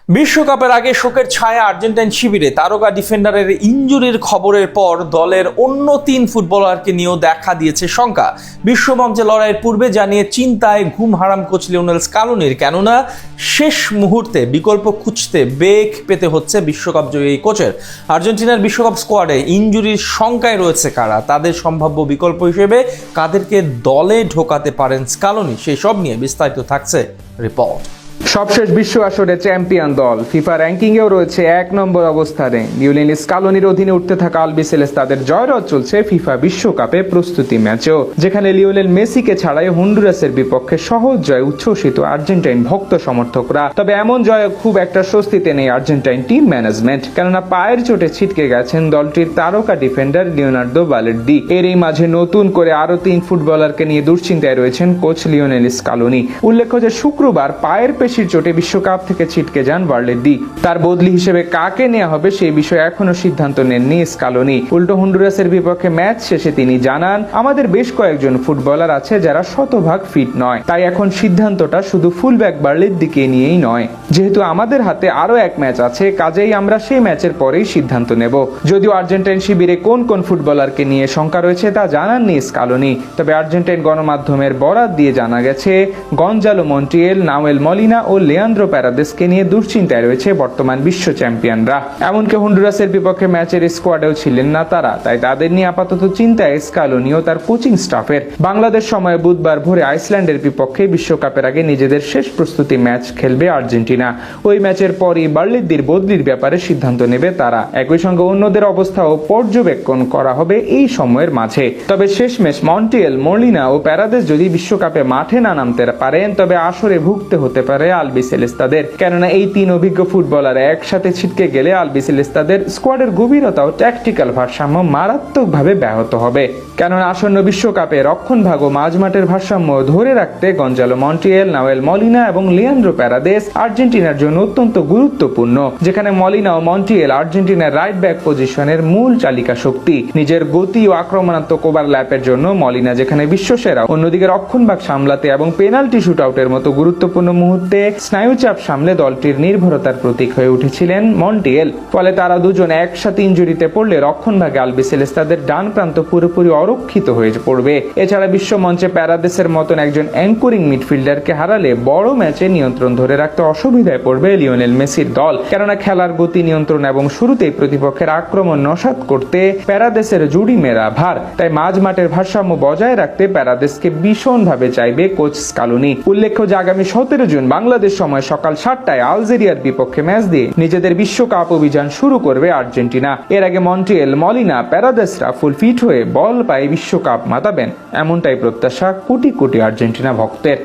বিশ্বকাপের আগে শোকের ছায়া আর্জেন্টাইন শিবিরে তারকা ডিফেন্ডারের ইনজুরির খবরের পর দলের অন্য 3 ফুটবলারকে নিয়েও দেখা দিয়েছে শঙ্কা। বিশ্বমঞ্চে লড়াইয়ের পূর্বে জানিয়ে চিন্তায় ঘুম হারাম কোচ লিওনেল স্কালোনির, কেননা শেষ মুহূর্তে বিকল্প খুঁজতে বেগ পেতে হচ্ছে বিশ্বকাপ জয়ী এই কোচের। আর্জেন্টিনার বিশ্বকাপ স্কোয়াডে ইনজুরির শঙ্কায় রয়েছে কারা, তাদের সম্ভাব্য বিকল্প হিসেবে কাদেরকে দলে ঢোকাতে পারেন স্কালোনি, সেই সব নিয়ে বিস্তারিত থাকছে রিপোর্ট। সবশেষ বিশ্ব আসরে চ্যাম্পিয়ন দল ফিফা র্যাঙ্কিংয়েও রয়েছে 1 নম্বর অবস্থানে। লিওনেল স্কালোনির অধীনে উঠতে থাকা আলবিসেলেস্তাদের জয়রথ চলছে ফিফা বিশ্বকাপে প্রস্তুতি ম্যাচেও, যেখানে লিওনেল মেসিকে ছাড়াই হন্ডুরাসের বিপক্ষে সহজ জয় উচ্ছ্বসিত আর্জেন্টাইন ভক্ত সমর্থকরা। তবে এমন জয়ে খুব একটা স্বস্তিতে নেই আর্জেন্টাইন টিম ম্যানেজমেন্ট, কেননা পায়ের চোটে ছিটকে গেছেন দলটির তারকা ডিফেন্ডার লিওনার্দো বালের্দি। এরই মাঝে নতুন করে আরো 3 ফুটবলারকে নিয়ে দুশ্চিন্তায় রয়েছেন কোচ লিওনেল স্কালোনি। উল্লেখ্য যে শুক্রবার পায়ের পেশির চোটে বিশ্বকাপ থেকে ছিটকে যান বালের্দি। তার বদলি হিসেবে কাকে নেওয়া হবে সেই বিষয়ে এখনো সিদ্ধান্ত নেননি স্কালোনি। উল্টো হন্ডুরাসের বিপক্ষে ম্যাচ শেষে তিনি জানান, আমাদের বেশ কয়েকজন ফুটবলার আছে যারা শতভাগ ফিট নয়, তাই এখন সিদ্ধান্তটা শুধু ফুলব্যাক বালের্দিকে নিয়েই নয়। যেহেতু আমাদের হাতে আরো 1 ম্যাচ আছে, কাজেই আমরা সেই ম্যাচের পরেই সিদ্ধান্ত নেব। যদিও আর্জেন্টাইন শিবিরে কোন কোন ফুটবলারকে নিয়ে শঙ্কা রয়েছে তা জানাননি স্কালোনি, তবে আর্জেন্টাইন গণমাধ্যমের বরাত দিয়ে জানা গেছে গঞ্জালো মন্টিয়েল, নাওয়েল মলিনা ও লিয়ান্দ্রো প্যারাদেসকে নিয়ে দুশ্চিন্তায় রয়েছে বর্তমান বিশ্ব চ্যাম্পিয়নরা। এমনকি হন্ডুরাসের বিপক্ষে ম্যাচের স্কোয়াডেও ছিলেন না তারা, তাই তাদের নিয়ে আপাতত চিন্তায় স্কালোনি ও তার কোচিং স্টাফের। বাংলাদেশ সময় বুধবার ভোরে আইসল্যান্ডের বিপক্ষে বিশ্বকাপের আগে নিজেদের শেষ প্রস্তুতি ম্যাচ খেলবে আর্জেন্টিনা। ওই ম্যাচের পরই বালের্দির বদলির ব্যাপারে সিদ্ধান্ত নেবে তারা। একই সঙ্গে অন্যদের অবস্থাও পর্যবেক্ষণ করা হবে এই সময়ের মাঝে। তবে শেষমেশ মন্টিয়েল, মলিনা ও প্যারাদেস যদি বিশ্বকাপে মাঠে না নামতে পারেন, তবে আসরে ভুগতে হতে পারে আলবিসেলেস্তাদের, কেননা এই 3 অভিজ্ঞ ফুটবলার একসাথে ছিটকে গেলে আলবিসেলেস্তাদের স্কোয়াডের গভীরতা ও ট্যাকটিক্যাল ভারসাম্য মারাত্মকভাবে ব্যাহত হবে। কেননা আসন্ন বিশ্বকাপে রক্ষণভাগ ও মাঝমাঠের ভারসাম্য ধরে রাখতে গঞ্জালো মন্টিয়েল, নাওয়েল মলিনা এবং লিয়ান্দ্রো প্যারাদেস আর্জেন্টিনার জন্য অত্যন্ত গুরুত্বপূর্ণ। যেখানে মলিনা ও মন্টিয়েল আর্জেন্টিনার রাইট ব্যাক পজিশনের মূল চালিকা শক্তি। নিজের গতি ও আক্রমণাত্মক ওভারল্যাপের জন্য মলিনা যেখানে বিশ্বসেরা, অন্যদিকে রক্ষণভাগ সামলাতে এবং পেনাল্টি শুটআউটের মতো গুরুত্বপূর্ণ মুহূর্তে স্নায়ুচাপ সামলে দলটির নির্ভরতার প্রতীক হয়ে উঠেছিলেন মন্টিয়েল। ফলে তারা দুজন একসাথে ইনজুরিতে পড়লে রক্ষণভাগে আলবিসেলেস্তাদের ডান প্রান্ত পুরোপুরি অরক্ষিত হয়ে পড়বে। এছাড়া বিশ্বমঞ্চে প্যারাদেসের মতন একজন অ্যাঙ্করিং মিডফিল্ডারকে হারালে বড় ম্যাচে নিয়ন্ত্রণ ধরে রাখতে অসুবিধায় পড়বে লিওনেল মেসির দল, কেননা খেলার গতি নিয়ন্ত্রণ এবং শুরুতেই প্রতিপক্ষের আক্রমণ নস্যাৎ করতে প্যারাদেসের জুড়ি মেরা ভার। তাই মাঝ মাঠের ভারসাম্য বজায় রাখতে প্যারাদেসকে ভীষণভাবে চাইবে কোচ স্কালোনি। উল্লেখ্য যে আগামী 17 জুন বাংলাদেশ সময় সকাল 7টায় আলজেরিয়ার বিপক্ষে ম্যাচ দিয়ে নিজেদের বিশ্বকাপ অভিযান শুরু করবে আর্জেন্টিনা। এর আগে মন্টিয়েল, মলিনা, প্যারাদেসরা ফুল ফিট হয়ে বল পায়ে বিশ্বকাপ মাতাবেন, এমনটাই প্রত্যাশা কোটি কোটি আর্জেন্টিনা ভক্তের।